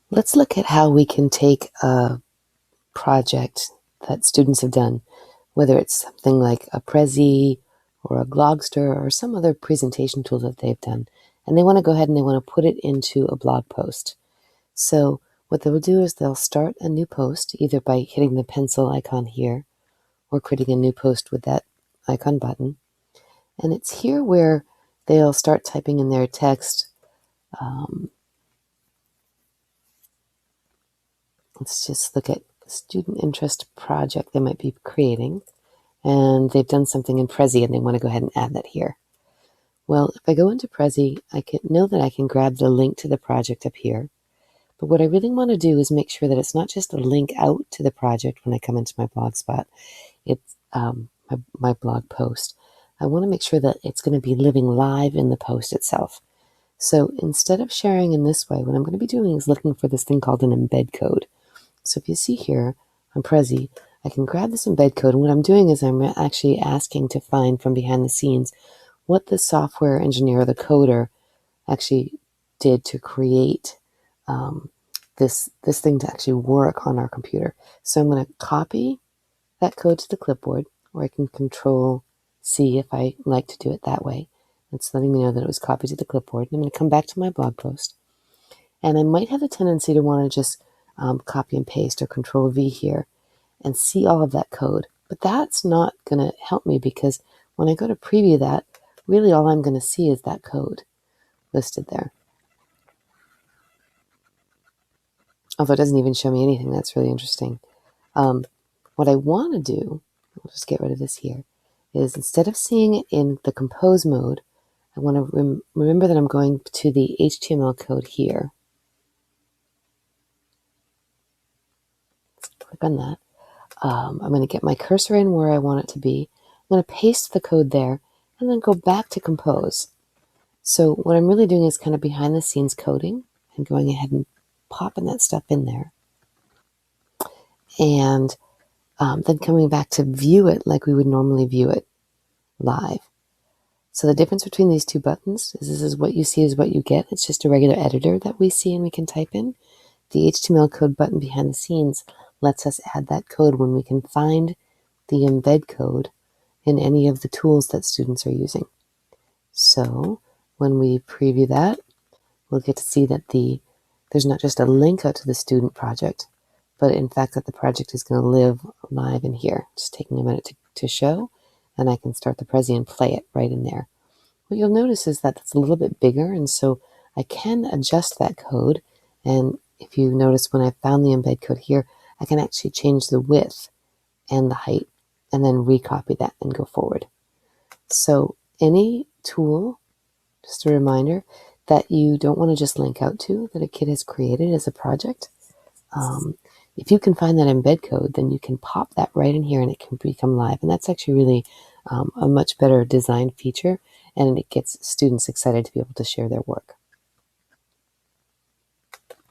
Let's look at how we can take a project that students have done, whether it's something like a Prezi or a Glogster or some other presentation tool that they've done, and they want to go ahead and they want to put it into a blog post. So what they'll do is they'll start a new post either by hitting the pencil icon here or creating a new post with that icon button. And it's here where they'll start typing in their text. Let's just look at student interest project they might be creating. And they've done something in Prezi and they want to go ahead and add that here. Well, if I go into Prezi, I can know that I can grab the link to the project up here. But what I really want to do is make sure that it's not just a link out to the project when I come into my blog spot. It's my blog post. I want to make sure that it's going to be living live in the post itself. So instead of sharing in this way, what I'm going to be doing is looking for this thing called an embed code. So if you see here on Prezi, I can grab this embed code, and what I'm doing is I'm actually asking to find from behind the scenes what the software engineer or the coder actually did to create this thing to actually work on our computer. So I'm going to copy that code to the clipboard, or I can Control C if I like to do it that way. It's letting me know that it was copied to the clipboard. And I'm going to come back to my blog post, and I might have a tendency to want to just copy and paste or Control V here and see all of that code. But that's not going to help me, because when I go to preview that, really all I'm going to see is that code listed there. Although it doesn't even show me anything. That's really interesting. What I want to do, I'll just get rid of this here, is instead of seeing it in the compose mode, I want to remember that I'm going to the HTML code here. Let's click on that. I'm going to get my cursor in where I want it to be. I'm going to paste the code there and then go back to compose. So what I'm really doing is kind of behind the scenes coding and going ahead and popping that stuff in there. And then coming back to view it like we would normally view it live. So the difference between these two buttons is this is what you see is what you get. It's just a regular editor that we see and we can type in. The HTML code button behind the scenes lets us add that code when we can find the embed code in any of the tools that students are using. So when we preview that, we'll get to see that there's not just a link out to the student project, but in fact that the project is going to live live in here. Just taking a minute to show, and I can start the Prezi and play it right in there. What you'll notice is that it's a little bit bigger, and so I can adjust that code. And if you notice, when I found the embed code here, I can actually change the width and the height and then recopy that and go forward. So any tool, just a reminder, that you don't want to just link out to, that a kid has created as a project, if you can find that embed code, then you can pop that right in here and it can become live. And that's actually really a much better design feature, and it gets students excited to be able to share their work.